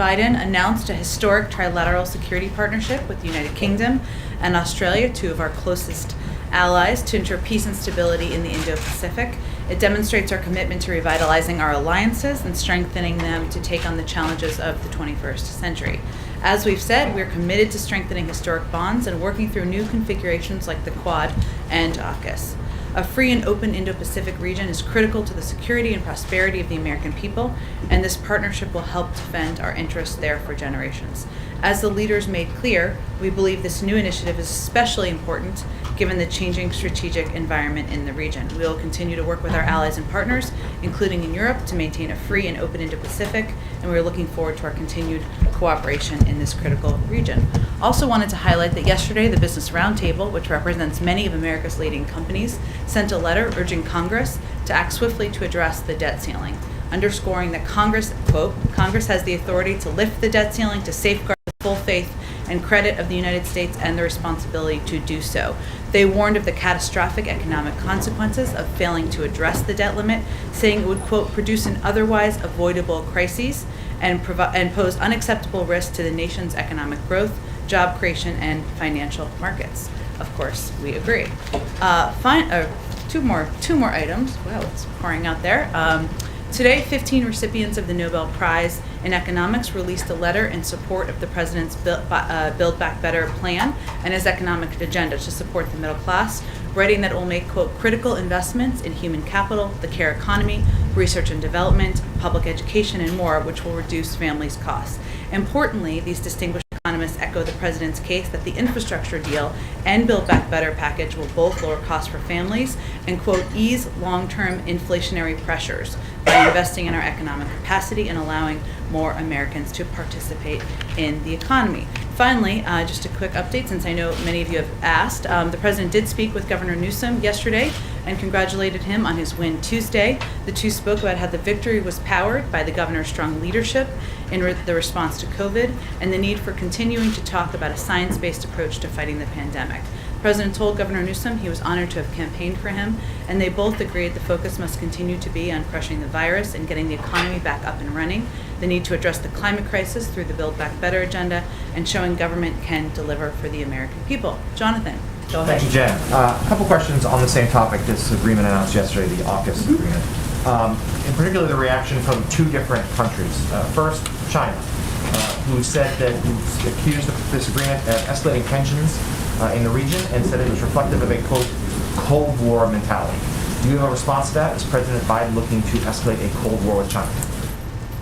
Biden announced a historic trilateral security partnership with the United Kingdom and Australia, two of our closest allies, to ensure peace and stability in the Indo-Pacific. It demonstrates our commitment to revitalizing our alliances and strengthening them to take on the challenges of the 21st century. As we've said, we're committed to strengthening historic bonds and working through new configurations like the Quad and AUKUS. A free and open Indo-Pacific region is critical to the security and prosperity of the American people, and this partnership will help defend our interests there for generations. As the leaders made clear, we believe this new initiative is especially important given the changing strategic environment in the region. We will continue to work with our allies and partners, including in Europe, to maintain a free and open Indo-Pacific, and we're looking forward to our continued cooperation in this critical region. Also wanted to highlight that yesterday, the Business Roundtable, which represents many of America's leading companies, sent a letter urging Congress to act swiftly to address the debt ceiling, underscoring that Congress, quote, Congress has the authority to lift the debt ceiling to safeguard the full faith and credit of the United States and the responsibility to do so. They warned of the catastrophic economic consequences of failing to address the debt limit, saying it would, quote, produce an otherwise avoidable crisis and pose unacceptable risk to the nation's economic growth, job creation, and financial markets. Of course, we agree. Two more items. Wow, it's pouring out there. Today, 15 recipients of the Nobel Prize in Economics released a letter in support of the President's Build Back Better plan and his economic agenda to support the middle class, writing that it will make, quote, critical investments in human capital, the care economy, research and development, public education, and more, which will reduce families' costs. Importantly, these distinguished economists echo the President's case that the infrastructure deal and Build Back Better package will both lower costs for families and, quote, ease long-term inflationary pressures by investing in our economic capacity and allowing more Americans to participate in the economy. Finally, just a quick update, since I know many of you have asked. The President did speak with Governor Newsom yesterday and congratulated him on his win Tuesday. The two spoke about how the victory was powered by the governor's strong leadership in the response to COVID and the need for continuing to talk about a science-based approach to fighting the pandemic. The President told Governor Newsom he was honored to have campaigned for him, and they both agreed the focus must continue to be on crushing the virus and getting the economy back up and running, the need to address the climate crisis through the Build Back Better agenda, and showing government can deliver for the American people. Jonathan, go ahead. Thank you, Jen. A couple questions on the same topic, this agreement announced yesterday, the AUKUS agreement. In particular, the reaction from two different countries. First, China, who said that who accused this agreement of escalating tensions in the region and said it was reflective of a, quote, Cold War mentality. Do you have a response to that? Is President Biden looking to escalate a Cold War with China?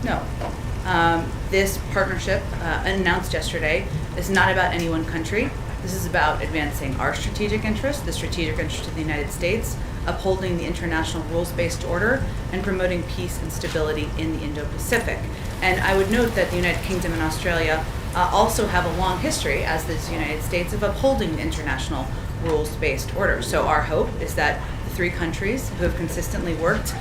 No. This partnership announced yesterday is not about any one country. This is about advancing our strategic interests, the strategic interests of the United States, upholding the international rules-based order, and promoting peace and stability in the Indo-Pacific. And I would note that the United Kingdom and Australia also have a long history, as does the United States, of upholding the international rules-based order. So our hope is that the three countries who have consistently worked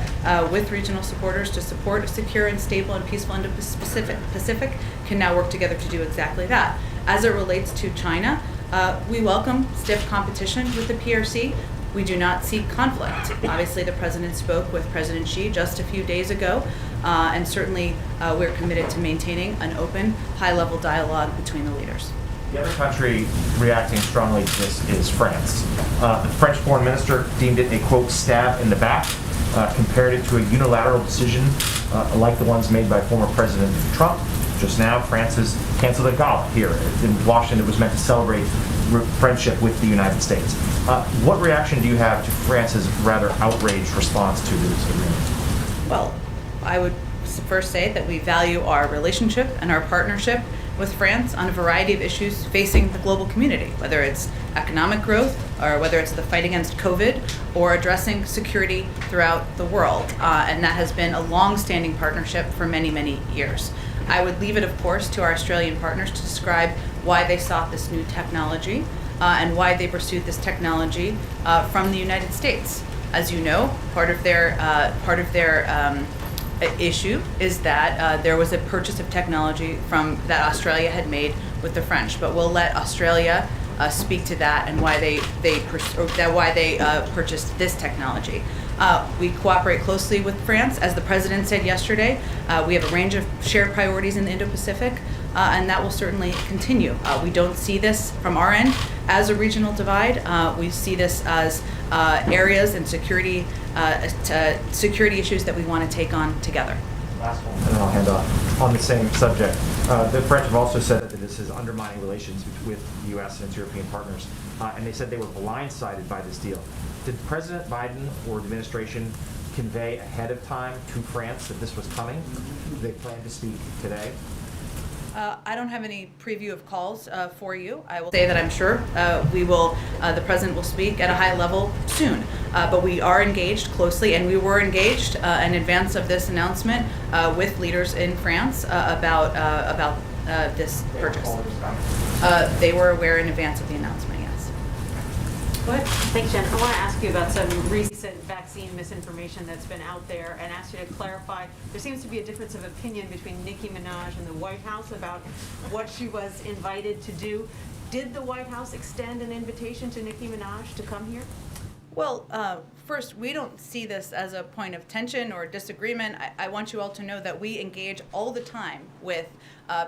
with regional supporters to support a secure and stable and peaceful Indo-Pacific can now work together to do exactly that. As it relates to China, we welcome stiff competition with the PRC. We do not seek conflict. Obviously, the President spoke with President Xi just a few days ago, and certainly we're committed to maintaining an open, high-level dialogue between the leaders. The other country reacting strongly to this is France. The French foreign minister deemed it a, quote, stab in the back, compared it to a unilateral decision like the ones made by former President Trump. Just now, France has canceled a gala here in Washington. It was meant to celebrate friendship with the United States. What reaction do you have to France's rather outraged response to this agreement? Well, I would first say that we value our relationship and our partnership with France on a variety of issues facing the global community, whether it's economic growth or whether it's the fight against COVID or addressing security throughout the world. And that has been a long-standing partnership for many, many years. I would leave it, of course, to our Australian partners to describe why they sought this new technology and why they pursued this technology from the United States. As you know, part of their issue is that there was a purchase of technology that Australia had made with the French. But we'll let Australia speak to that and why they purchased this technology. We cooperate closely with France. As the President said yesterday, we have a range of shared priorities in the Indo-Pacific, and that will certainly continue. We don't see this from our end as a regional divide. We see this as areas and security issues that we want to take on together. Last one, and then I'll hand off. On the same subject, the French have also said that this is undermining relations with the U.S. and its European partners, and they said they were blindsided by this deal. Did President Biden or the administration convey ahead of time to France that this was coming? Do they plan to speak today? I don't have any preview of calls for you. I will say that I'm sure the President will speak at a high level soon. But we are engaged closely, and we were engaged in advance of this announcement with leaders in France about this purchase. They were aware in advance of the announcement, yes. Go ahead. Thanks, Jen. I want to ask you about some recent vaccine misinformation that's been out there and ask you to clarify. There seems to be a difference of opinion between Nicki Minaj and the White House about what she was invited to do. Did the White House extend an invitation to Nicki Minaj to come here? Well, first, we don't see this as a point of tension or disagreement. I want you all to know that we engage all the time with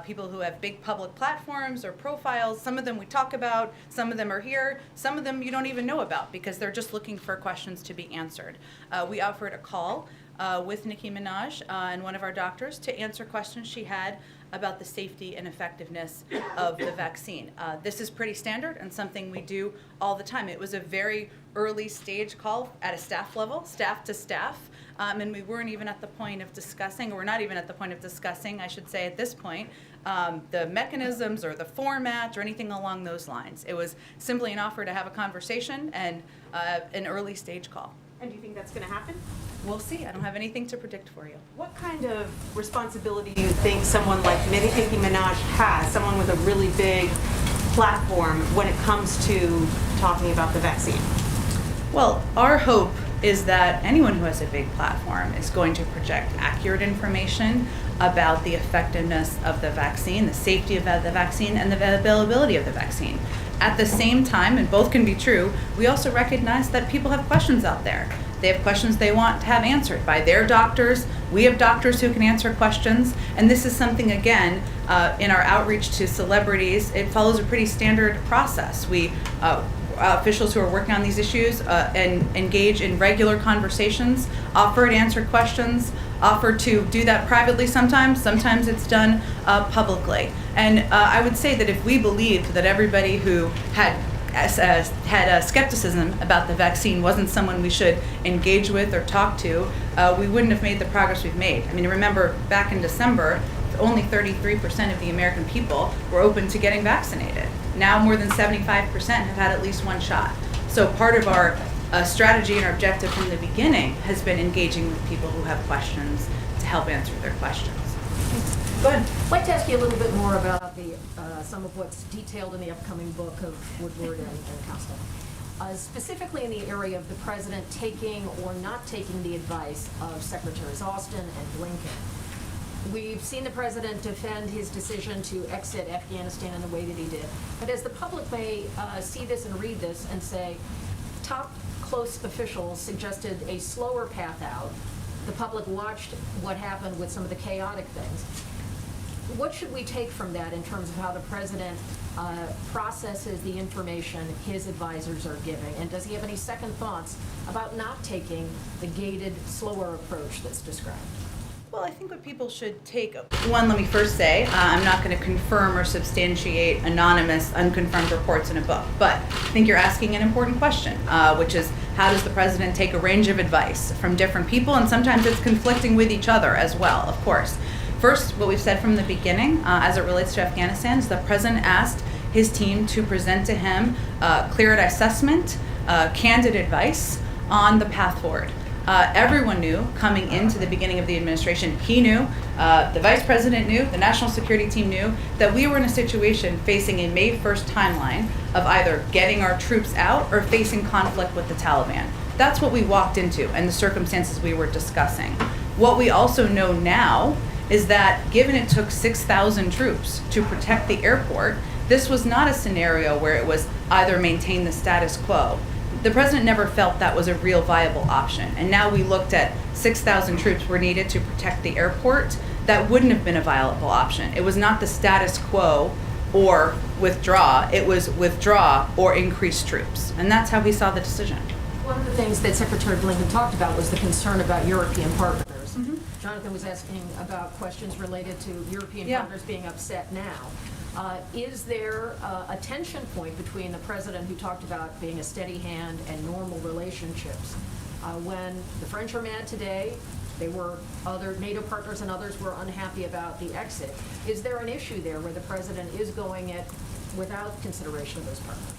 people who have big public platforms or profiles. Some of them we talk about, some of them are here, some of them you don't even know about because they're just looking for questions to be answered. We offered a call with Nicki Minaj and one of our doctors to answer questions she had about the safety and effectiveness of the vaccine. This is pretty standard and something we do all the time. It was a very early stage call at a staff level, staff to staff, and we weren't even at the point of discussing, or we're not even at the point of discussing, I should say at this point, the mechanisms or the format or anything along those lines. It was simply an offer to have a conversation and an early stage call. And do you think that's going to happen? We'll see. I don't have anything to predict for you. What kind of responsibility do you think someone like Nicki Minaj has, someone with a really big platform, when it comes to talking about the vaccine? Well, our hope is that anyone who has a big platform is going to project accurate information about the effectiveness of the vaccine, the safety of the vaccine, and the availability of the vaccine. At the same time, and both can be true, we also recognize that people have questions out there. They have questions they want to have answered by their doctors. We have doctors who can answer questions. And this is something, again, in our outreach to celebrities, it follows a pretty standard process. We officials who are working on these issues and engage in regular conversations, offer to answer questions, offer to do that privately sometimes. Sometimes it's done publicly. And I would say that if we believed that everybody who had skepticism about the vaccine wasn't someone we should engage with or talk to, we wouldn't have made the progress we've made. I mean, remember back in December, only 33% of the American people were open to getting vaccinated. Now more than 75% have had at least one shot. So part of our strategy and our objective from the beginning has been engaging with people who have questions to help answer their questions. Go ahead. I'd like to ask you a little bit more about some of what's detailed in the upcoming book of Woodward and Costa. Specifically in the area of the president taking or not taking the advice of Secretaries Austin and Blinken. We've seen the president defend his decision to exit Afghanistan in the way that he did. But as the public may see this and read this and say, top close officials suggested a slower path out. The public watched what happened with some of the chaotic things. What should we take from that in terms of how the president processes the information his advisors are giving? And does he have any second thoughts about not taking the gated, slower approach that's described? Well, I think what people should take, one, let me first say, I'm not going to confirm or substantiate anonymous, unconfirmed reports in a book, but I think you're asking an important question, which is how does the president take a range of advice from different people, and sometimes it's conflicting with each other as well, of course. First, what we've said from the beginning, as it relates to Afghanistan, is the president asked his team to present to him clear assessment, candid advice on the path forward. Everyone knew coming into the beginning of the administration, he knew, the vice president knew, the national security team knew, that we were in a situation facing a May 1st timeline of either getting our troops out or facing conflict with the Taliban. That's what we walked into and the circumstances we were discussing. What we also know now is that given it took 6,000 troops to protect the airport, this was not a scenario where it was either maintain the status quo. The president never felt that was a real viable option. And now we looked at 6,000 troops were needed to protect the airport. That wouldn't have been a viable option. It was not the status quo or withdraw. It was withdraw or increase troops. And that's how he saw the decision. One of the things that Secretary Blinken talked about was the concern about European partners. Mm-hmm. Jonathan was asking about questions related to European Yeah. partners being upset now. Is there a tension point between the president, who talked about being a steady hand and normal relationships, when the French are mad today, other NATO partners and others were unhappy about the exit? Is there an issue there where the president is going it without consideration of those partners?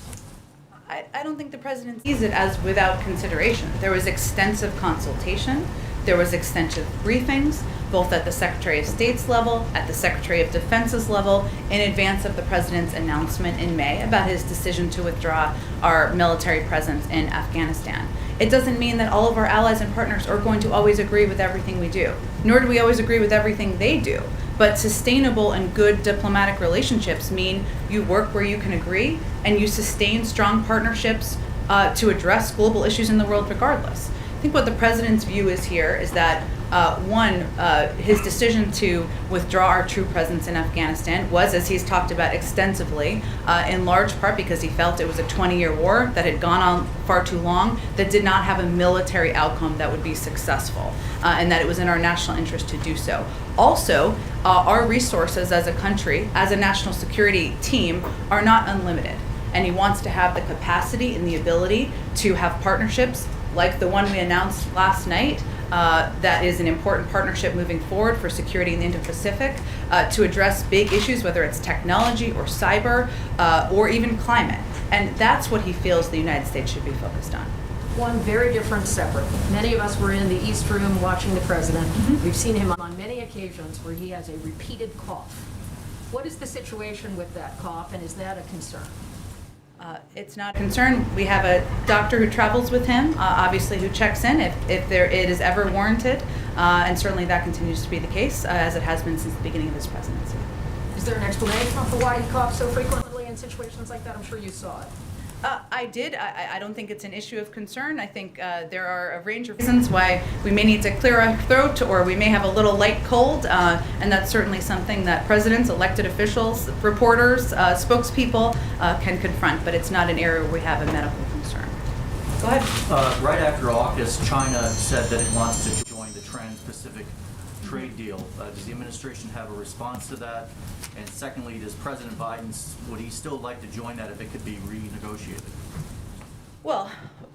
I don't think the president sees it as without consideration. There was extensive consultation. There was extensive briefings, both at the Secretary of State's level, at the Secretary of Defense's level, in advance of the president's announcement in May about his decision to withdraw our military presence in Afghanistan. It doesn't mean that all of our allies and partners are going to always agree with everything we do, nor do we always agree with everything they do. But sustainable and good diplomatic relationships mean you work where you can agree and you sustain strong partnerships to address global issues in the world regardless. I think what the president's view is here is that his decision to withdraw our troop presence in Afghanistan was, as he's talked about extensively, in large part because he felt it was a 20-year war that had gone on far too long, that did not have a military outcome that would be successful, and that it was in our national interest to do so. Also, our resources as a country, as a national security team, are not unlimited. And he wants to have the capacity and the ability to have partnerships like the one we announced last night, that is an important partnership moving forward for security in the Indo-Pacific, to address big issues, whether it's technology or cyber or even climate. And that's what he feels the United States should be focused on. One very different, separate. Many of us were in the East Room watching the president. Mm-hmm. We've seen him on many occasions where he has a repeated cough. What is the situation with that cough, and is that a concern? It's not a concern. We have a doctor who travels with him, obviously, who checks in if it is ever warranted, and certainly that continues to be the case, as it has been since the beginning of his presidency. Is there an explanation for why he coughs so frequently in situations like that? I'm sure you saw it. I did. I don't think it's an issue of concern. I think there are a range of reasons why we may need to clear our throat, or we may have a little light cold, and that's certainly something that presidents, elected officials, reporters, spokespeople can confront, but it's not an area where we have a medical concern. Go ahead. Right after AUKUS, China said that it wants to join the Trans-Pacific trade deal. Does the administration have a response to that? And secondly, does President Biden, would he still like to join that if it could be renegotiated? Well,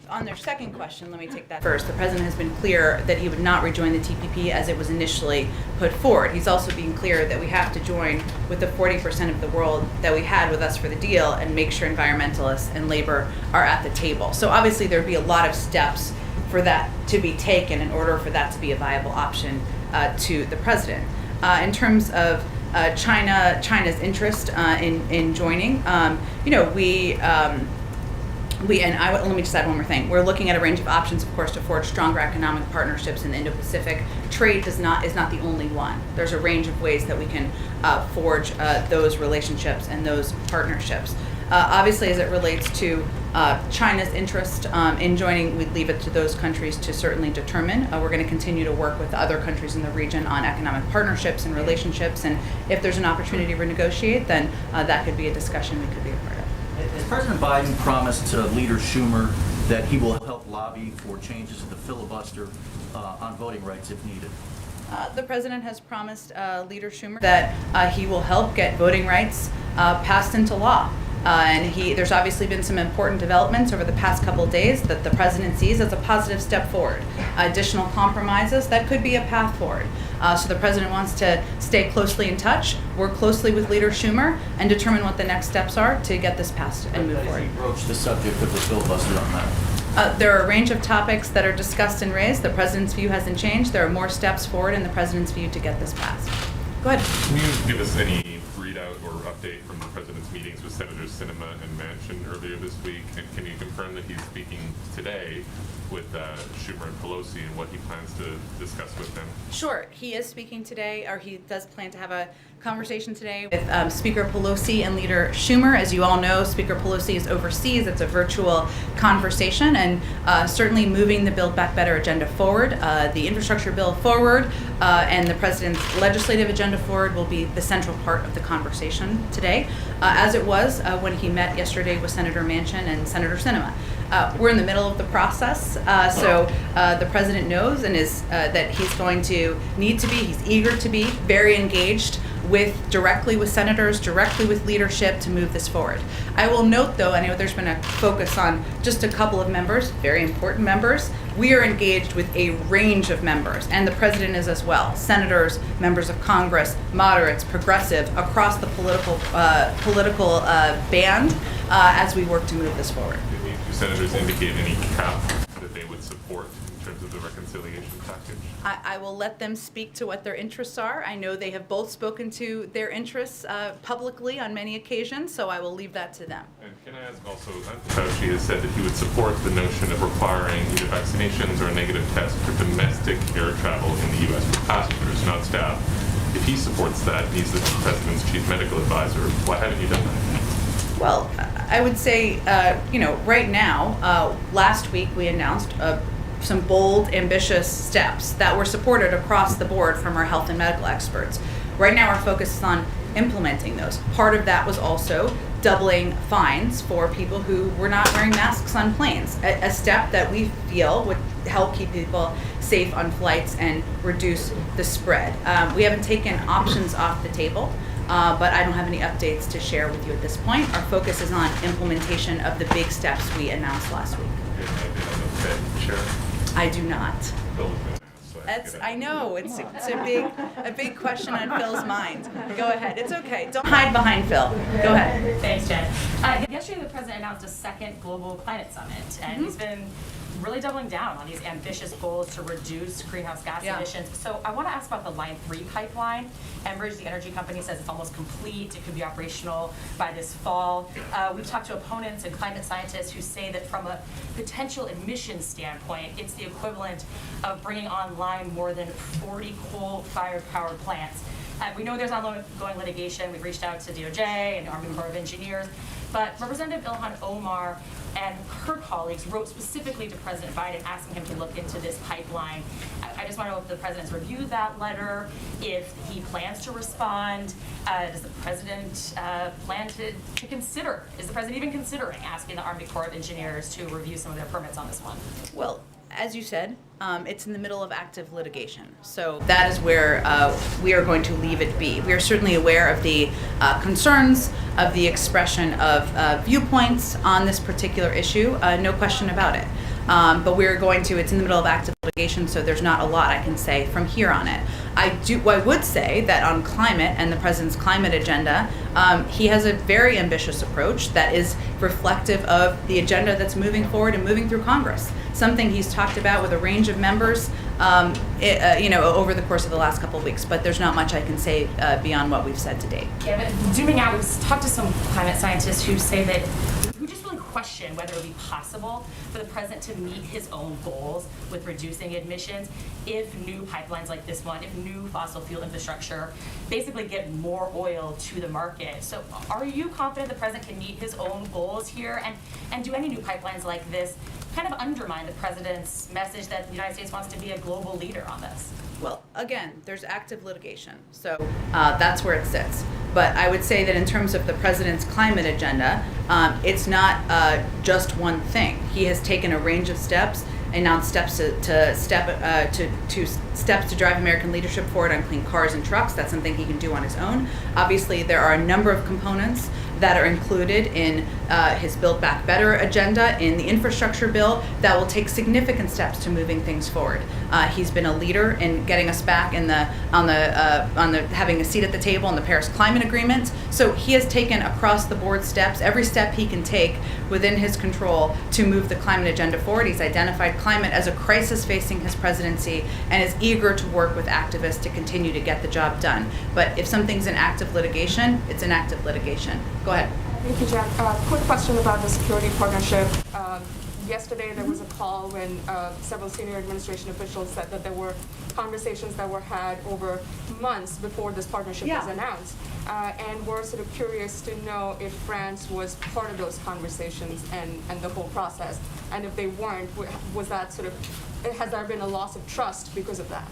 on their second question, let me take that first. The president has been clear that he would not rejoin the TPP as it was initially put forward. He's also being clear that we have to join with the 40% of the world that we had with us for the deal and make sure environmentalists and labor are at the table. So obviously there'd be a lot of steps for that to be taken in order for that to be a viable option to the president. In terms of China's interest in joining, let me just add one more thing. We're looking at a range of options, of course, to forge stronger economic partnerships in the Indo-Pacific. Trade is not the only one. There's a range of ways that we can forge those relationships and those partnerships. Obviously, as it relates to China's interest in joining, we'd leave it to those countries to certainly determine. We're going to continue to work with other countries in the region on economic partnerships and relationships, and if there's an opportunity to renegotiate, then that could be a discussion we could be a part of. Has President Biden promised to Leader Schumer that he will help lobby for changes to the filibuster on voting rights if needed? The president has promised Leader Schumer that he will help get voting rights passed into law. There's obviously been some important developments over the past couple of days that the president sees as a positive step forward. Additional compromises, that could be a path forward. So the president wants to stay closely in touch, work closely with Leader Schumer, and determine what the next steps are to get this passed and move forward. Has he broached the subject of the filibuster on that? There are a range of topics that are discussed and raised. The president's view hasn't changed. There are more steps forward in the president's view to get this passed. Go ahead. Can you give us any readout or update from the president's meetings with Senators Sinema and Manchin earlier this week? And can you confirm that he's speaking today with Schumer and Pelosi and what he plans to discuss with them? Sure. He is speaking today, or he does plan to have a conversation today with Speaker Pelosi and Leader Schumer. As you all know, Speaker Pelosi is overseas. It's a virtual conversation, and certainly moving the Build Back Better agenda forward, the infrastructure bill forward, and the president's legislative agenda forward will be the central part of the conversation today, as it was when he met yesterday with Senator Manchin and Senator Sinema. We're in the middle of the process, so the president knows and is that he's going to need to be, he's eager to be very engaged directly with senators, directly with leadership to move this forward. I will note, though, I know there's been a focus on just a couple of members, very important members. We are engaged with a range of members, and the president is as well. Senators, members of Congress, moderates, progressive, across the political band as we work to move this forward. Do senators indicate any cap that they would support in terms of the reconciliation package? I will let them speak to what their interests are. I know they have both spoken to their interests publicly on many occasions, so I will leave that to them. And can I ask also, Fauci has said that he would support the notion of requiring either vaccinations or a negative test for domestic air travel in the U.S. for passengers, not staff. If he supports that, he's the president's chief medical advisor. Why haven't you done that? Well, I would say, right now, last week we announced some bold, ambitious steps that were supported across the board from our health and medical experts. Right now our focus is on implementing those. Part of that was also doubling fines for people who were not wearing masks on planes, a step that we feel would help keep people safe on flights and reduce the spread. We haven't taken options off the table. But I don't have any updates to share with you at this point. Our focus is on implementation of the big steps we announced last week. I do not. I know, it's a big question on Phil's mind. Go ahead, it's okay. Don't hide behind Phil. Go ahead. Thanks, Jen. Yesterday, the president announced a second global climate summit, and he's been really doubling down on these ambitious goals to reduce greenhouse gas emissions. So I want to ask about the Line 3 pipeline. Enbridge, the energy company, says it's almost complete. It could be operational by this fall. We've talked to opponents and climate scientists who say that from a potential emissions standpoint, it's the equivalent of bringing online more than 40 coal-fired power plants. We know there's ongoing litigation. We've reached out to DOJ and the Army Corps of Engineers. But Representative Ilhan Omar and her colleagues wrote specifically to President Biden asking him to look into this pipeline. I just want to know if the president's reviewed that letter, if he plans to respond. Does the president plan to consider, is the president even considering asking the Army Corps of Engineers to review some of their permits on this one? Well, as you said, it's in the middle of active litigation. So that is where we are going to leave it be. We are certainly aware of the concerns, of the expression of viewpoints on this particular issue, no question about it. But we're going to, it's in the middle of active litigation, so there's not a lot I can say from here on it. I would say that on climate and the president's climate agenda, he has a very ambitious approach that is reflective of the agenda that's moving forward and moving through Congress. Something he's talked about with a range of members, over the course of the last couple of weeks. But there's not much I can say beyond what we've said to date. Yeah, but zooming out, we've talked to some climate scientists who say that, who just really question whether it would be possible for the president to meet his own goals with reducing emissions if new pipelines like this one, if new fossil fuel infrastructure basically get more oil to the market. So are you confident the president can meet his own goals here? And do any new pipelines like this kind of undermine the president's message that the United States wants to be a global leader on this? Well, again, there's active litigation, so that's where it sits. But I would say that in terms of the president's climate agenda, it's not just one thing. He has taken a range of steps, announced steps steps to drive American leadership forward on clean cars and trucks. That's something he can do on his own. Obviously, there are a number of components that are included in his Build Back Better agenda, in the infrastructure bill, that will take significant steps to moving things forward. He's been a leader in getting us back in on the having a seat at the table in the Paris Climate Agreement. So he has taken across the board steps, every step he can take within his control to move the climate agenda forward. He's identified climate as a crisis facing his presidency and is eager to work with activists to continue to get the job done. But if something's in active litigation, it's in active litigation. Go ahead. Thank you, Jen. Quick question about the security partnership. yesterday there was a call when several senior administration officials said that there were conversations that were had over months before this partnership was announced. And we're sort of curious to know if France was part of those conversations and the whole process. And if they weren't, was that sort of, has there been a loss of trust because of that?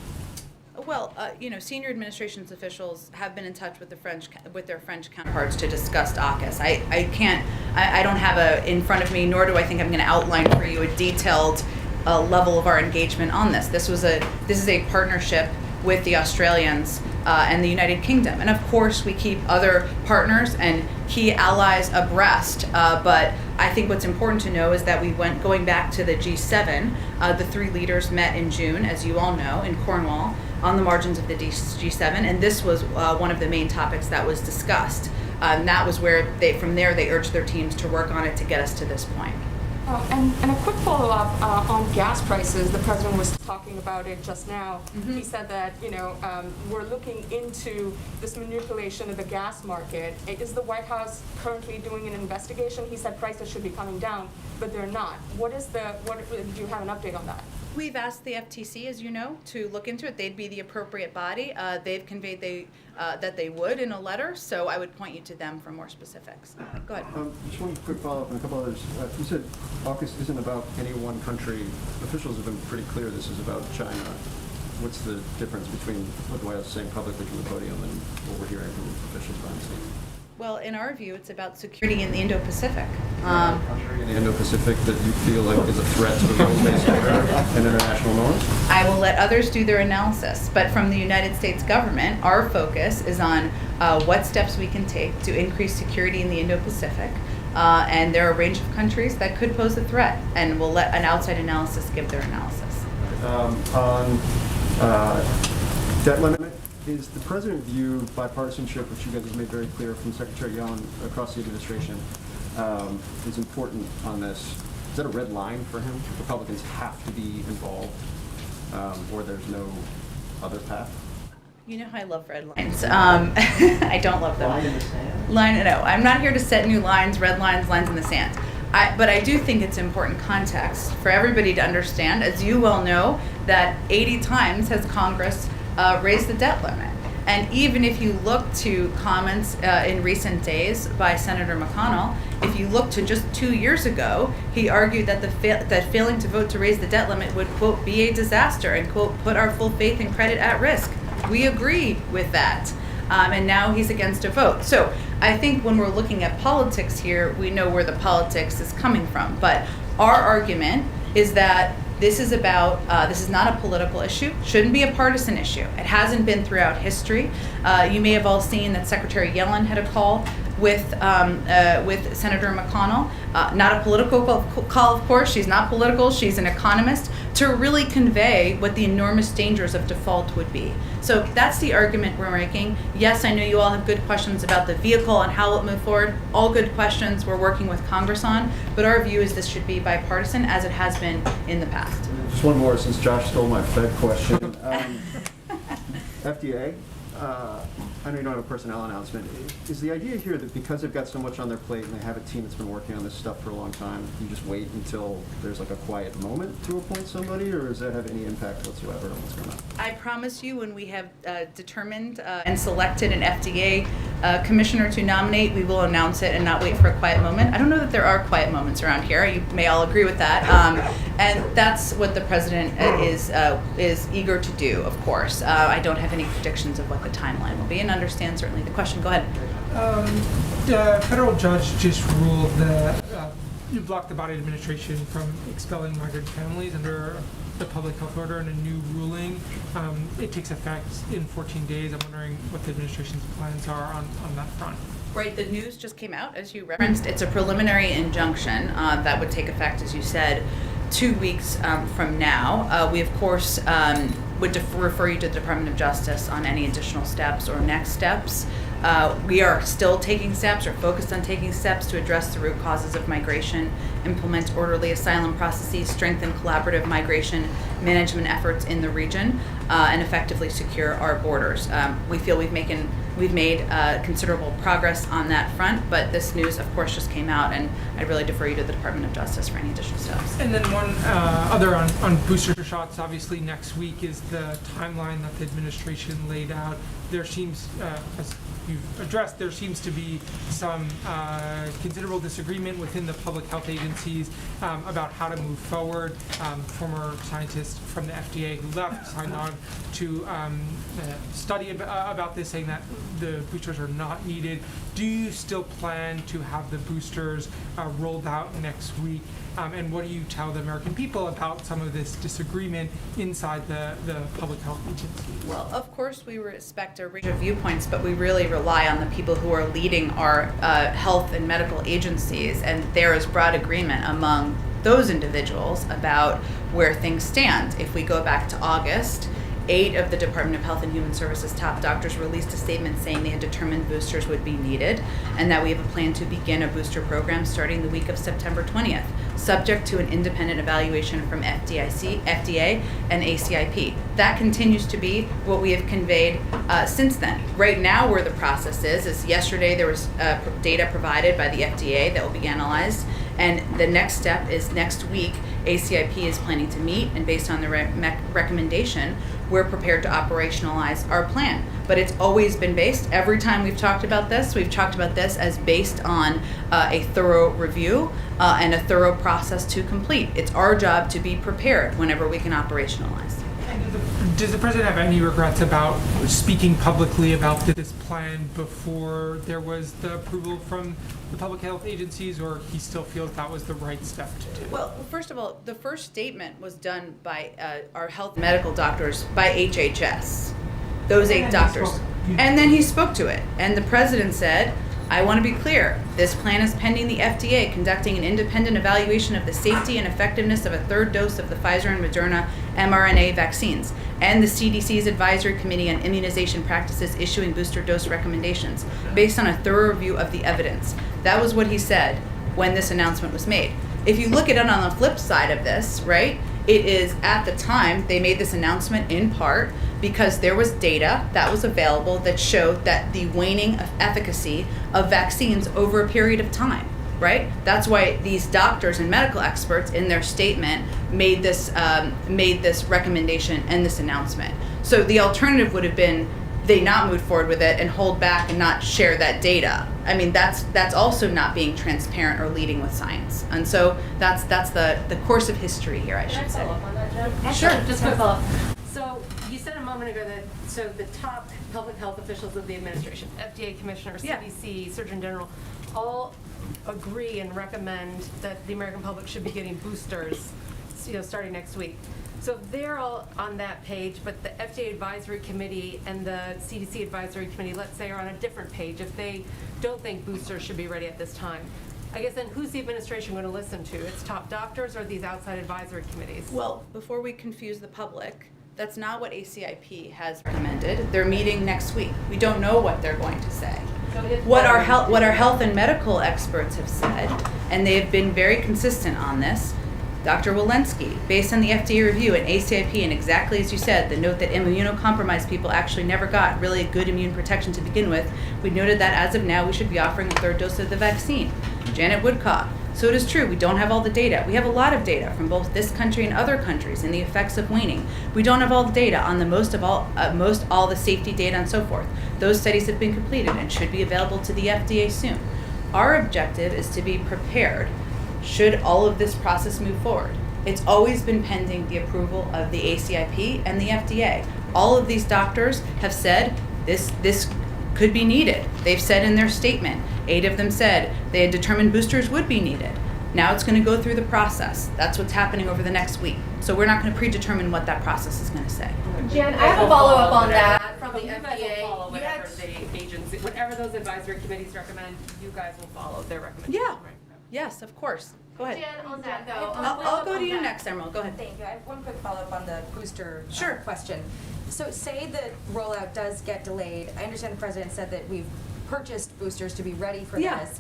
Well, senior administration's officials have been in touch with their French counterparts to discuss AUKUS. I don't have in front of me, nor do I think I'm going to outline for you a detailed level of our engagement on this. This is a partnership with the Australians and the United Kingdom, and of course we keep other partners and key allies abreast. But I think what's important to know is that going back to the G7, the three leaders met in June, as you all know, in Cornwall, on the margins of the G7, and this was one of the main topics that was discussed. And that was where from there they urged their teams to work on it to get us to this point. And a quick follow-up on gas prices. The president was talking about it just now. Mm-hmm. He said that, we're looking into this manipulation of the gas market. Is the White House currently doing an investigation? He said prices should be coming down, but they're not. Do you have an update on that? We've asked the FTC, as you know, to look into it. They'd be the appropriate body. They've conveyed that they would in a letter, so I would point you to them for more specifics. Go ahead. Just one quick follow-up and a couple others. You said AUKUS isn't about any one country. Officials have been pretty clear this is about China. What's the difference between what the White House is saying publicly from the podium and what we're hearing from officials behind the scenes? Well, in our view, it's about security in the Indo-Pacific. Country in the Indo-Pacific that you feel like is a threat to the rules-based order and international norms? I will let others do their analysis, but from the United States government, our focus is on what steps we can take to increase security in the Indo-Pacific. And there are a range of countries that could pose a threat, and we'll let an outside analysis give their analysis. On debt limit, is the president view bipartisanship, which you guys have made very clear from Secretary Yellen across the administration, is important on this? Is that a red line for him? Republicans have to be involved, or there's no other path? You know how I love red lines. I don't love them. Line in the sand? No, I'm not here to set new lines, red lines, lines in the sand. But I do think it's important context for everybody to understand, as you well know, that 80 times has Congress raised the debt limit. And even if you look to comments in recent days by Senator McConnell, if you look to just 2 years ago, he argued that that failing to vote to raise the debt limit would, quote, be a disaster and, quote, put our full faith and credit at risk. We agree with that. And now he's against a vote. So I think when we're looking at politics here, we know where the politics is coming from. But our argument is that this is not a political issue, shouldn't be a partisan issue. It hasn't been throughout history. You may have all seen that Secretary Yellen had a call with Senator McConnell. Not a political call, of course. She's not political. She's an economist, to really convey what the enormous dangers of default would be. So that's the argument we're making. Yes, I know you all have good questions about the vehicle and how it move forward. All good questions we're working with Congress on. But our view is this should be bipartisan, as it has been in the past. Just one more, since Josh stole my Fed question. FDA, I know you don't have a personnel announcement. Is the idea here that because they've got so much on their plate and they have a team that's been working on this stuff for a long time, you just wait until there's like a quiet moment to appoint somebody, or does that have any impact whatsoever on what's going on? I promise you, when we have determined and selected an FDA commissioner to nominate, we will announce it and not wait for a quiet moment. I don't know that there are quiet moments around here. You may all agree with that. And that's what the president is eager to do, of course. I don't have any predictions of what the timeline will be, and understand certainly the question. Go ahead. The federal judge just ruled that you blocked the Biden administration from expelling migrant families under the public health order and a new ruling. It takes effect in 14 days. I'm wondering what the administration's plans are on that front. Right, the news just came out, as you referenced. It's a preliminary injunction that would take effect, as you said, 2 weeks from now. We, of course, would refer you to the Department of Justice on any additional steps or next steps. We are still taking steps, or focused on taking steps, to address the root causes of migration, implement orderly asylum processes, strengthen collaborative migration management efforts in the region, and effectively secure our borders. We feel we've We've made considerable progress on that front, but this news, of course, just came out, and I'd really defer you to the Department of Justice for any additional steps. And then one other on booster shots, obviously next week is the timeline that the administration laid out. There seems, as you've addressed, there seems to be some considerable disagreement within the public health agencies about how to move forward. Former scientists from the FDA who left signed on to study about this, saying that the boosters are not needed. Do you still plan to have the boosters rolled out next week? And what do you tell the American people about some of this disagreement inside the public health agency? Well, of course, we respect a range of viewpoints, but we really rely on the people who are leading our health and medical agencies, and there is broad agreement among those individuals about where things stand. If we go back to August, 8 of the Department of Health and Human Services top doctors released a statement saying they had determined boosters would be needed, and that we have a plan to begin a booster program starting the week of September 20th, subject to an independent evaluation from FDA and ACIP. That continues to be what we have conveyed since then. Right now, where the process is yesterday there was data provided by the FDA that will be analyzed, and the next step is next week. ACIP is planning to meet, and based on the recommendation, we're prepared to operationalize our plan. But it's always been based, every time we've talked about this as based on a thorough review and a thorough process to complete. It's our job to be prepared whenever we can operationalize. Does the president have any regrets about speaking publicly about this plan before there was the approval from the public health agencies, or he still feels that was the right step to do? Well, first of all, the first statement was done by our health and medical doctors, by HHS, those 8 doctors. And then he spoke to it, and the president said, I want to be clear, this plan is pending the FDA conducting an independent evaluation of the safety and effectiveness of a 3rd dose of the Pfizer and Moderna mRNA vaccines, and the CDC's Advisory Committee on Immunization Practices issuing booster dose recommendations based on a thorough review of the evidence. That was what he said when this announcement was made. If you look at it on the flip side of this, right, it is at the time they made this announcement in part because there was data that was available that showed that the waning of efficacy of vaccines over a period of time, right? That's why these doctors and medical experts in their statement made this recommendation and this announcement. So the alternative would have been they not move forward with it and hold back and not share that data. I mean, that's also not being transparent or leading with science. And so that's the course of history here, I should say. Can I follow up on that, Jen? Sure. Just quick follow-up. So you said a moment ago that the top public health officials of the administration, FDA commissioner, CDC, Surgeon General, all agree and recommend that the American public should be getting boosters, starting next week. So they're all on that page, but the FDA Advisory Committee and the CDC Advisory Committee, let's say, are on a different page if they don't think boosters should be ready at this time. I guess then who's the administration going to listen to? Its top doctors or these outside advisory committees? Well, before we confuse the public, that's not what ACIP has recommended. They're meeting next week. We don't know what they're going to say. What our health and medical experts have said, and they have been very consistent on this, Dr. Walensky, based on the FDA review and ACIP, and exactly as you said, the note that immunocompromised people actually never got really good immune protection to begin with, we noted that as of now we should be offering a 3rd dose of the vaccine. Janet Woodcock. So it is true, we don't have all the data. We have a lot of data from both this country and other countries in the effects of waning. We don't have all the data on the most all the safety data and so forth. Those studies have been completed and should be available to the FDA soon. Our objective is to be prepared should all of this process move forward. It's always been pending the approval of the ACIP and the FDA. All of these doctors have said this could be needed. They've said in their statement, 8 of them said they had determined boosters would be needed. Now it's going to go through the process. That's what's happening over the next week. So we're not going to predetermine what that process is going to say. Jen, I have a follow-up on that from the You guys will FDA. follow whatever the agency, whatever those advisory committees recommend, you guys will follow their recommendations. Yeah. Right. Yes, of course. Go ahead. Jen, on that though. I'll go to you next, Emerald. Go ahead. Thank you. I have one quick follow-up on the booster Sure. question. So say the rollout does get delayed. I understand the president said that we've purchased boosters to be ready for this.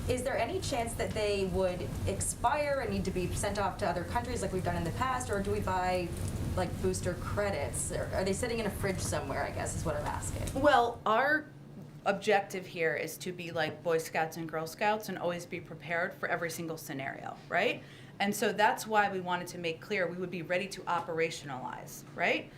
Is there any chance that they would expire and need to be sent off to other countries like we've done in the past, or do we buy like booster credits? Are they sitting in a fridge somewhere, I guess is what I'm asking. Well, our objective here is to be like Boy Scouts and Girl Scouts and always be prepared for every single scenario, right? And so that's why we wanted to make clear we would be ready to operationalize, right?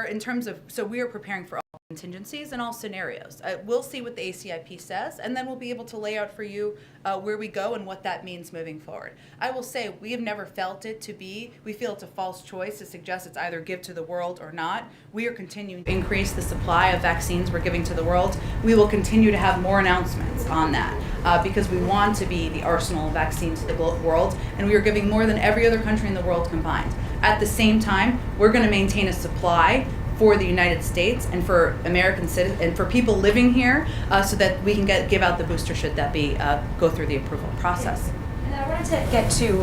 In terms of, so we are preparing for all contingencies and all scenarios. We'll see what the ACIP says, and then we'll be able to lay out for you where we go and what that means moving forward. I will say we have never felt it to be, we feel it's a false choice to suggest it's either give to the world or not. We are continuing to increase the supply of vaccines we're giving to the world. We will continue to have more announcements on that because we want to be the arsenal of vaccines to the world, and we are giving more than every other country in the world combined. At the same time, we're going to maintain a supply for the United States and for American citizens and for people living here, so that we can give out the booster should that be go through the approval process. And then I wanted to get to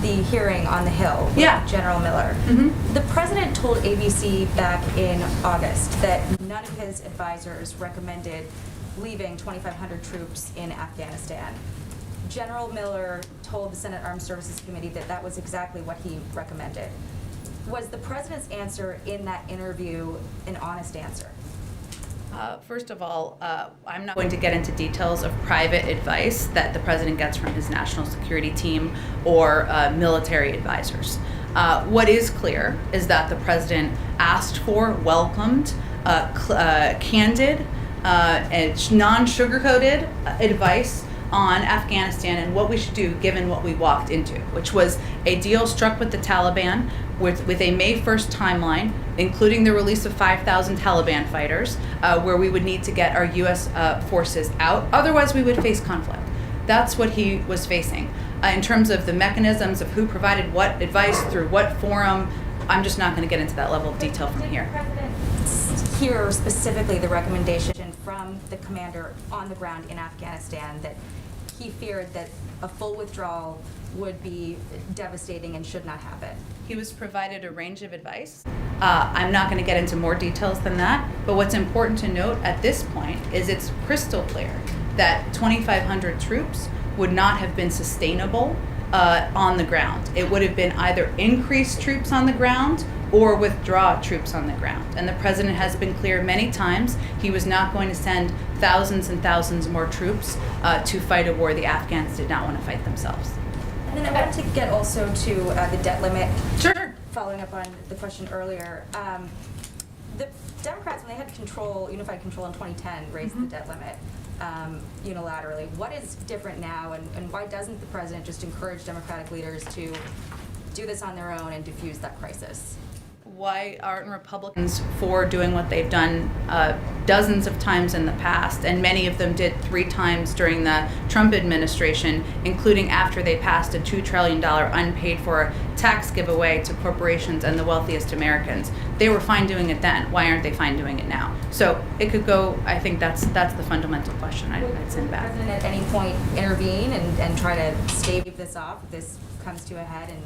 the hearing on the Hill with General Miller. Mm-hmm. The president told ABC back in August that none of his advisors recommended leaving 2,500 troops in Afghanistan. General Miller told the Senate Armed Services Committee that that was exactly what he recommended. Was the president's answer in that interview an honest answer? First of all, I'm not going to get into details of private advice that the president gets from his national security team or military advisors. What is clear is that the president asked for, welcomed, candid, and non-sugar-coated advice on Afghanistan and what we should do given what we walked into, which was a deal struck with the Taliban with a May 1st timeline, including the release of 5,000 Taliban fighters, where we would need to get our U.S. Forces out. Otherwise, we would face conflict. That's what he was facing. In terms of the mechanisms of who provided what advice through what forum, I'm just not going to get into that level of detail from here. Did the president hear specifically the recommendation from the commander on the ground in Afghanistan that he feared that a full withdrawal would be devastating and should not happen? He was provided a range of advice. I'm not going to get into more details than that, but what's important to note at this point is it's crystal clear that 2,500 troops would not have been sustainable on the ground. It would have been either increase troops on the ground or withdraw troops on the ground. And the president has been clear many times he was not going to send thousands and thousands more troops to fight a war the Afghans did not want to fight themselves. And then I wanted to get also to the debt limit. Sure. Following up on the question earlier, the Democrats, when they had unified control in 2010, raised the debt limit unilaterally. What is different now, and why doesn't the president just encourage Democratic leaders to do this on their own and diffuse that crisis? Why aren't Republicans for doing what they've done dozens of times in the past, and many of them did 3 times during the Trump administration, including after they passed a $2 trillion unpaid for tax giveaway to corporations and the wealthiest Americans? They were fine doing it then. Why aren't they fine doing it now? So it could go, I think that's the fundamental question I'd send back. Would the president at any point intervene and try to stave this off if this comes to a head and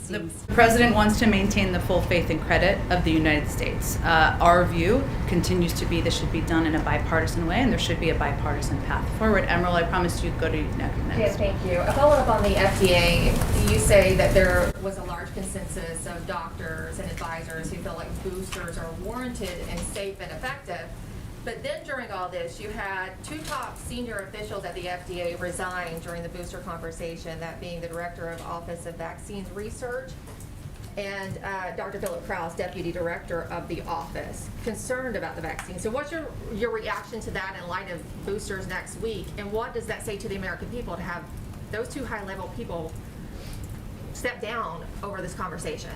The president wants to maintain the full faith and credit of the United States. Our view continues to be this should be done in a bipartisan way, and there should be a bipartisan path forward. Emerald, I promised you'd go to you next. Yes, thank you. A follow-up on the FDA. You say that there was a large consensus of doctors and advisors who feel like boosters are warranted and safe and effective. But then during all this, you had 2 top senior officials at the FDA resign during the booster conversation, that being the Director of Office of Vaccines Research and Dr. Philip Krause, Deputy Director of the office, concerned about the vaccine. So what's your reaction to that in light of boosters next week? And what does that say to the American people to have those 2 high-level people step down over this conversation?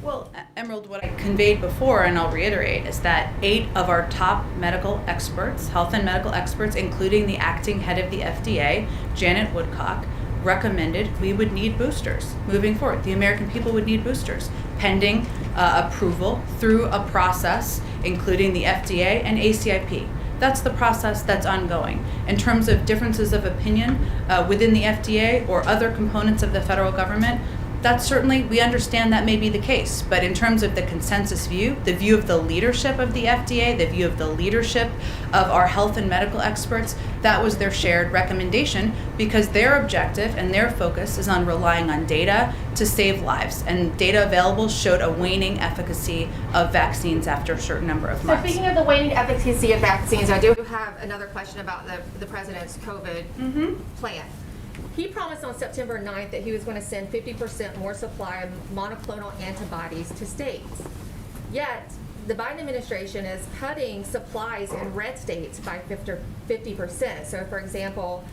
Well, Emerald, what I conveyed before, and I'll reiterate, is that 8 of our top medical experts, health and medical experts, including the acting head of the FDA, Janet Woodcock, recommended we would need boosters moving forward. The American people would need boosters, pending approval through a process, including the FDA and ACIP. That's the process that's ongoing. In terms of differences of opinion within the FDA or other components of the federal government, that's certainly, we understand that may be the case, but in terms of the consensus view, the view of the leadership of the FDA, the view of the leadership of our health and medical experts, that was their shared recommendation, because their objective and their focus is on relying on data to save lives. And data available showed a waning efficacy of vaccines after a certain number of So months. speaking of the waning efficacy of vaccines, I do have another question about the president's COVID plan. He promised on September 9th that he was going to send 50% more supply of monoclonal antibodies to states. Yet, the Biden administration is cutting supplies in red states by 50%. So, for example,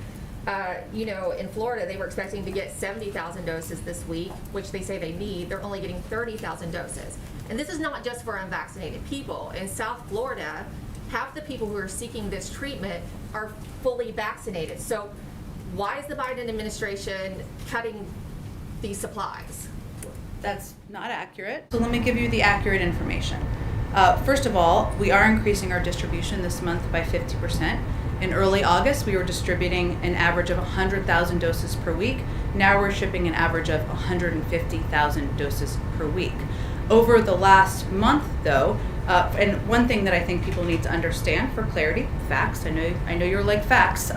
in Florida, they were expecting to get 70,000 doses this week, which they say they need. They're only getting 30,000 doses. And this is not just for unvaccinated people. In South Florida, half the people who are seeking this treatment are fully vaccinated. So why is the Biden administration cutting these supplies? That's not accurate. So let me give you the accurate information. First of all, we are increasing our distribution this month by 50%. In early August, we were distributing an average of 100,000 doses per week. Now we're shipping an average of 150,000 doses per week. Over the last month, though, and one thing that I think people need to understand for clarity, facts, I know you're like facts,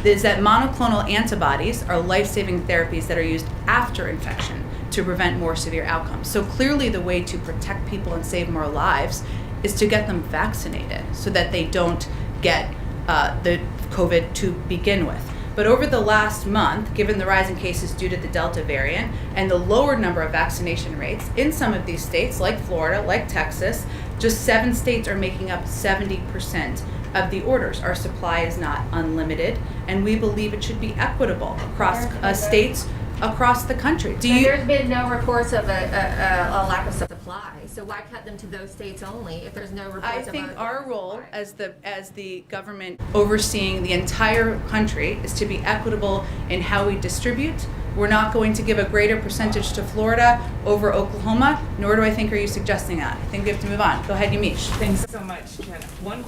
is that monoclonal antibodies are life-saving therapies that are used after infection to prevent more severe outcomes. So clearly the way to protect people and save more lives is to get them vaccinated so that they don't get the COVID to begin with. But over the last month, given the rise in cases due to the Delta variant and the lower number of vaccination rates in some of these states, like Florida, like Texas, just 7 states are making up 70% of the orders. Our supply is not unlimited, and we believe it should be equitable across states across the country. There's been no reports of a lack of supply. So why cut them to those states only if there's no reports of I think a our role supply? as the government overseeing the entire country is to be equitable in how we distribute. We're not going to give a greater percentage to Florida over Oklahoma, nor do I think are you suggesting that. I think we have to move on. Go ahead, Yamiche. Thanks so much, Jen. One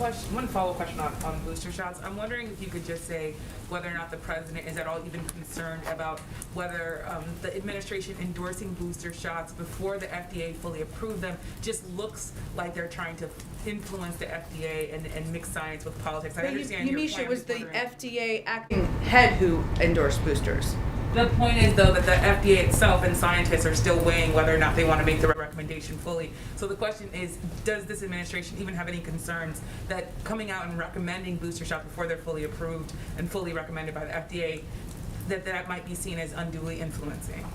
follow-up question on booster shots. I'm wondering if you could just say whether or not the president is at all even concerned about whether the administration endorsing booster shots before the FDA fully approved them just looks like they're trying to influence the FDA and mix science with politics. I understand your point. Yamiche, it was the FDA acting head who endorsed boosters. The point is, though, that the FDA itself and scientists are still weighing whether or not they want to make the recommendation fully. So the question is, does this administration even have any concerns that coming out and recommending booster shots before they're fully approved and fully recommended by the FDA, that might be seen as unduly influencing?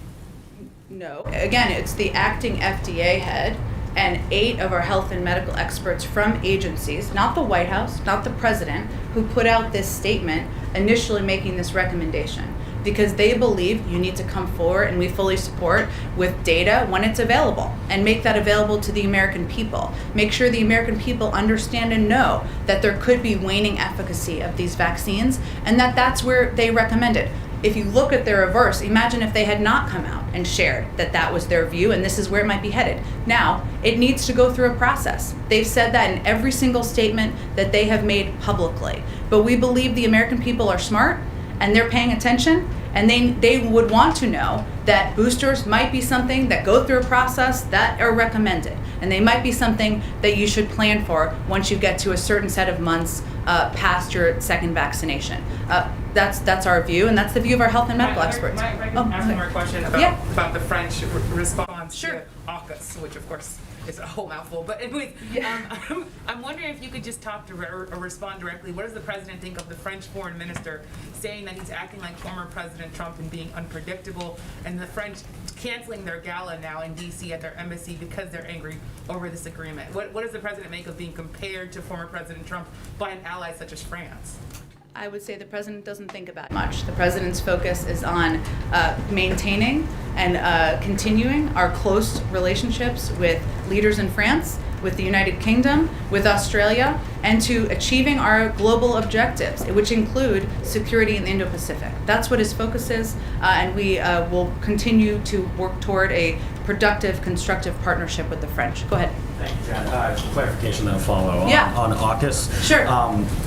No. Again, it's the acting FDA head and 8 of our health and medical experts from agencies, not the White House, not the president, who put out this statement initially making this recommendation. Because they believe you need to come forward, and we fully support, with data when it's available, and make that available to the American people. Make sure the American people understand and know that there could be waning efficacy of these vaccines, and that's where they recommend it. If you look at the reverse, imagine if they had not come out and shared that was their view and this is where it might be headed. Now, it needs to go through a process. They've said that in every single statement that they have made publicly. But we believe the American people are smart, and they're paying attention, and they would want to know that boosters might be something that go through a process that are recommended, and they might be something that you should plan for once you get to a certain set of months past your second vaccination. That's our view, and that's the view of our health and medical experts. Can I ask one more question about the French response to AUKUS, which of course is a whole mouthful. But anyways, I'm wondering if you could just talk to or respond directly. What does the president think of the French foreign minister saying that he's acting like former President Trump and being unpredictable, and the French canceling their gala now in D.C. at their embassy because they're angry over this agreement? What does the president make of being compared to former President Trump by an ally such as France? I would say the president doesn't think about it much. The president's focus is on maintaining and continuing our close relationships with leaders in France, with the United Kingdom, with Australia, and to achieving our global objectives, which include security in the Indo-Pacific. That's what his focus is, and we will continue to work toward a productive, constructive partnership with the French. Go ahead. Thank you, Jen. Clarification then follow on, Yeah. on AUKUS. Sure.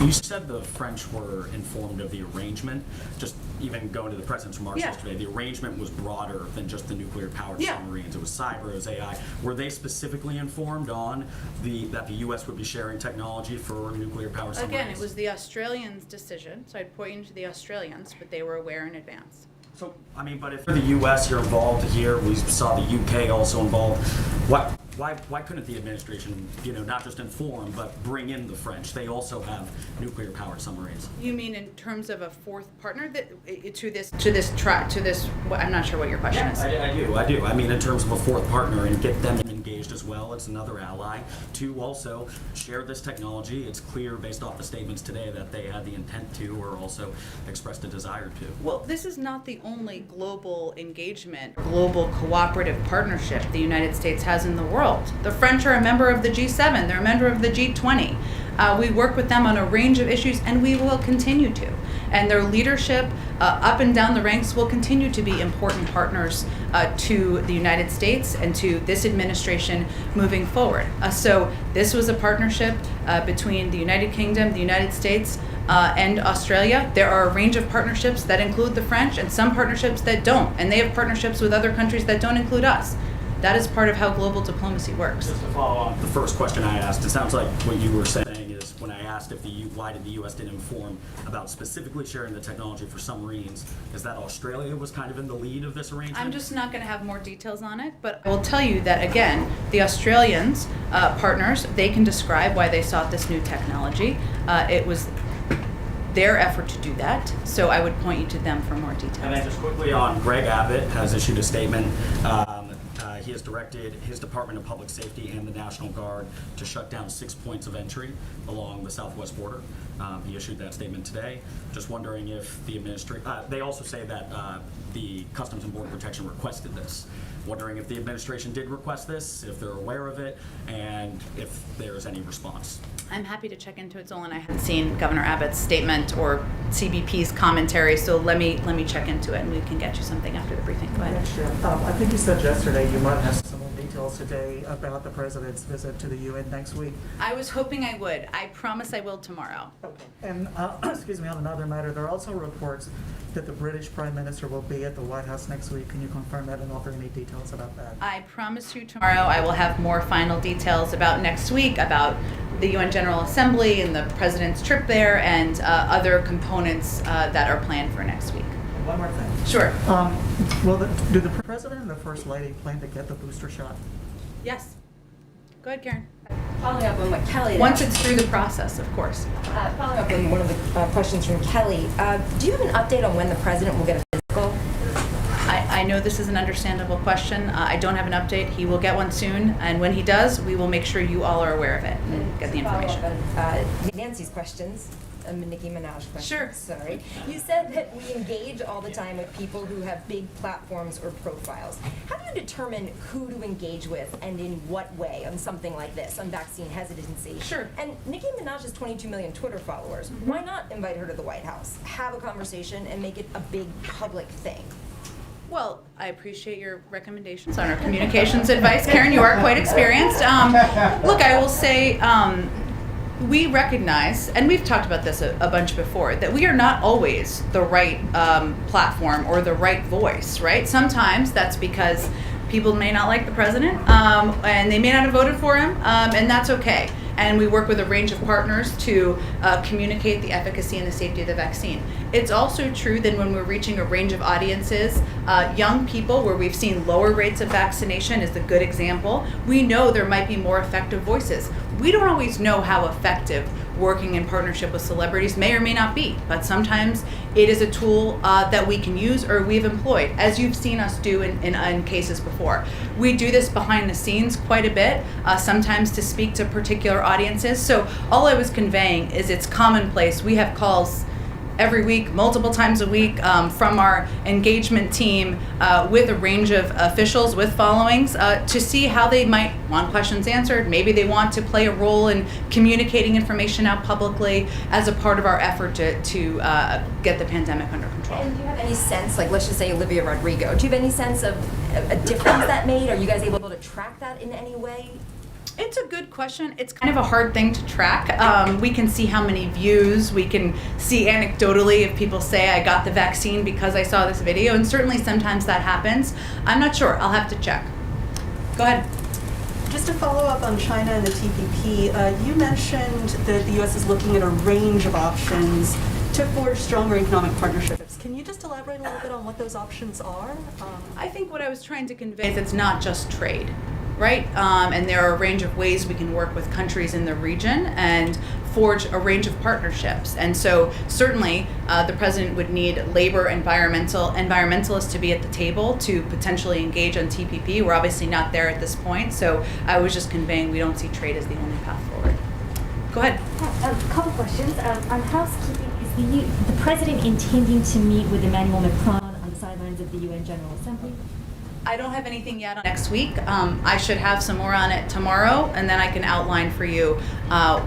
You said the French were informed of the arrangement. Just even going to the president's remarks yesterday, the arrangement was broader than just the nuclear-powered submarines. It was cyber, it was AI. Were they specifically informed on that the U.S. would be sharing technology for nuclear-powered submarines? Again, it was the Australians' decision, so I'd point you to the Australians, but they were aware in advance. So, I mean, but if the U.S. you're involved here, we saw the U.K. also involved, why couldn't the administration, not just inform, but bring in the French? They also have nuclear-powered submarines. You mean in terms of a fourth partner to this? I'm not sure what your question is. I do. I mean, in terms of a fourth partner and get them engaged as well. It's another ally to also share this technology. It's clear based off the statements today that they had the intent to, or also expressed a desire to. Well, this is not the only global engagement, global cooperative partnership the United States has in the world. The French are a member of the G7. They're a member of the G20. We work with them on a range of issues, and we will continue to. And their leadership up and down the ranks will continue to be important partners to the United States and to this administration moving forward. So this was a partnership between the United Kingdom, the United States, and Australia. There are a range of partnerships that include the French and some partnerships that don't. And they have partnerships with other countries that don't include us. That is part of how global diplomacy works. Just to follow on the first question I asked, it sounds like what you were saying is when I asked why did the U.S. didn't inform about specifically sharing the technology for submarines, is that Australia was kind of in the lead of this arrangement? I'm just not going to have more details on it, but I will tell you that, again, the Australians, partners, they can describe why they sought this new technology. It was their effort to do that, so I would point you to them for more details. And then just quickly on, Greg Abbott has issued a statement. He has directed his Department of Public Safety and the National Guard to shut down 6 points of entry along the southwest border. He issued that statement today. Just wondering if the administration, they also say that the Customs and Border Protection requested this. Wondering if the administration did request this, if they're aware of it, and if there's any response. I'm happy to check into it, Zolan. I haven't seen Governor Abbott's statement or CBP's commentary, so let me check into it, and we can get you something after the briefing. Go ahead. I think you said yesterday you might have some more details today about the president's visit to the UN next week. I was hoping I would. I promise I will tomorrow. Okay. And excuse me, on another matter, there are also reports that the British Prime Minister will be at the White House next week. Can you confirm that and offer any details about that? I promise you tomorrow I will have more final details about next week, about the UN General Assembly and the president's trip there, and other components that are planned for next week. One more thing. Sure. Do the President and the First Lady plan to get the booster shot? Yes. Go ahead, Karen. Following up on what Kelly... Once it's through the process, of course. Following up on one of the questions from Kelly, do you have an update on when the President will get a physical? I know this is an understandable question. I don't have an update. He will get one soon, and when he does, we will make sure you all are aware of it and get the information. Nancy's questions. Nicki Minaj question. Sure. Sorry. You said that we engage all the time with people who have big platforms or profiles. How do you determine who to engage with and in what way on something like this, on vaccine hesitancy? Sure. And Nicki Minaj has 22 million Twitter followers. Mm-hmm. Why not invite her to the White House, have a conversation, and make it a big public thing? Well, I appreciate your recommendations on our communications advice. Karen, you are quite experienced. Look, I will say, we recognize, and we've talked about this a bunch before, that we are not always the right platform or the right voice, right? Sometimes that's because people may not like the president, and they may not have voted for him, and that's okay. And we work with a range of partners to communicate the efficacy and the safety of the vaccine. It's also true that when we're reaching a range of audiences, young people where we've seen lower rates of vaccination is a good example. We know there might be more effective voices. We don't always know how effective working in partnership with celebrities may or may not be, but sometimes it is a tool that we can use or we've employed, as you've seen us do in cases before. We do this behind the scenes quite a bit, sometimes to speak to particular audiences. So all I was conveying is it's commonplace. We have calls every week, multiple times a week, from our engagement team with a range of officials with followings to see how they might want questions answered. Maybe they want to play a role in communicating information out publicly as a part of our effort to get the pandemic under control. And do you have any sense, like let's just say Olivia Rodrigo, do you have any sense of a difference that made? Are you guys able to track that in any way? It's a good question. It's kind of a hard thing to track. We can see how many views. We can see anecdotally if people say, I got the vaccine because I saw this video, and certainly sometimes that happens. I'm not sure. I'll have to check. Go ahead. Just to follow up on China and the TPP, you mentioned that the U.S. is looking at a range of options to forge stronger economic partnerships. Can you just elaborate a little bit on what those options are? I think what I was trying to convey is it's not just trade, right? And there are a range of ways we can work with countries in the region and forge a range of partnerships. And so certainly the president would need labor environmentalists to be at the table to potentially engage on TPP. We're obviously not there at this point, so I was just conveying we don't see trade as the only path forward. Go ahead. A couple questions. On housekeeping, is the president intending to meet with Emmanuel Macron on the sidelines of the UN General Assembly? I don't have anything yet on next week. I should have some more on it tomorrow, and then I can outline for you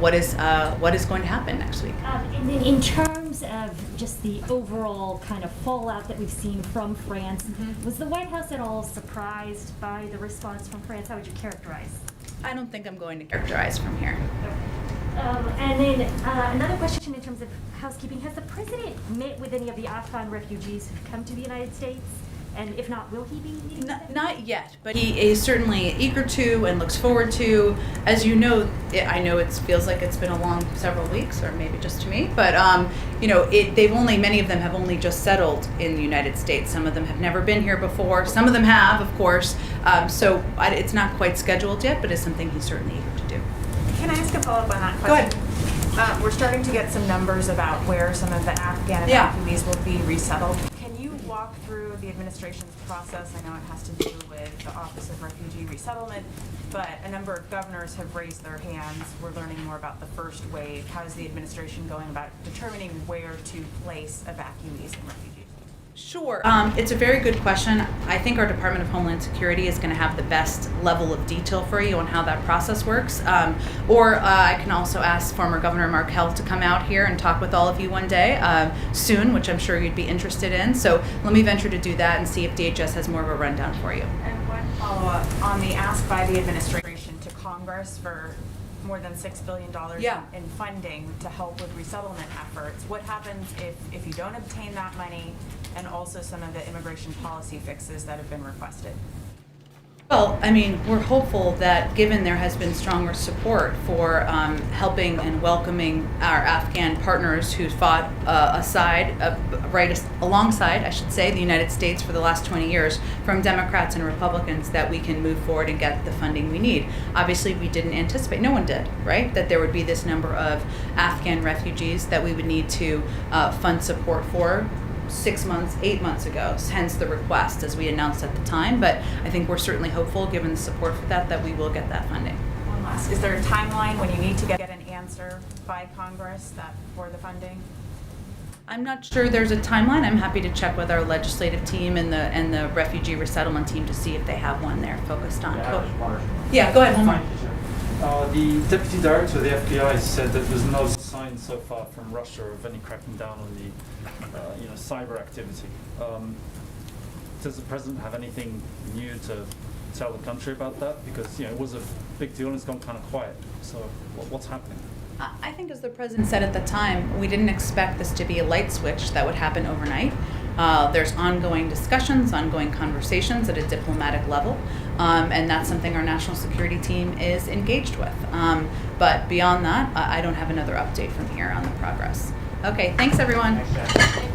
what is going to happen next week. And then in terms of just the overall kind of fallout that we've seen from France, was the White House at all surprised by the response from France? How would you characterize? I don't think I'm going to characterize from here. And then another question in terms of housekeeping. Has the president met with any of the Afghan refugees who've come to the United States? And if not, will he be meeting with them? Not yet, but he is certainly eager to and looks forward to. As you know, I know it feels like it's been a long several weeks, or maybe just to me, but you know, many of them have only just settled in the United States. Some of them have never been here before. Some of them have, of course. So it's not quite scheduled yet, but it's something he's certainly eager to do. Can I ask a follow-up on that question? Go ahead. We're starting to get some numbers about where some of the Afghan evacuees will be resettled. Can you walk through the administration's process? I know it has to do with the Office of Refugee Resettlement, but a number of governors have raised their hands. We're learning more about the first wave. How is the administration going about determining where to place evacuees and refugees? Sure. It's a very good question. I think our Department of Homeland Security is going to have the best level of detail for you on how that process works. Or I can also ask former Governor Markell to come out here and talk with all of you one day soon, which I'm sure you'd be interested in. So let me venture to do that and see if DHS has more of a rundown for you. And one follow-up on the ask by the administration to Congress for more than $6 billion in funding to help with resettlement efforts. What happens if you don't obtain that money, and also some of the immigration policy fixes that have been requested? Well, I mean, we're hopeful that given there has been stronger support for helping and welcoming our Afghan partners who fought alongside, I should say, the United States for the last 20 years, from Democrats and Republicans, that we can move forward and get the funding we need. Obviously, we didn't anticipate, no one did, right, that there would be this number of Afghan refugees that we would need to fund support for 6 months, 8 months ago, hence the request as we announced at the time. But I think we're certainly hopeful, given the support for that we will get that funding. One last, is there a timeline when you need to get an answer by Congress for the funding? I'm not sure there's a timeline. I'm happy to check with our legislative team and the refugee resettlement team to see if they have one there focused on. Yeah, go ahead, one more. The deputy director of the FBI said that there's no sign so far from Russia of any cracking down on the cyber activity. Does the president have anything new to tell the country about that? Because it was a big deal and it's gone kind of quiet. So what's happening? I think, as the president said at the time, we didn't expect this to be a light switch that would happen overnight. There's ongoing discussions, ongoing conversations at a diplomatic level, and that's something our national security team is engaged with. But beyond that, I don't have another update from here on the progress. Okay, thanks everyone. Thanks,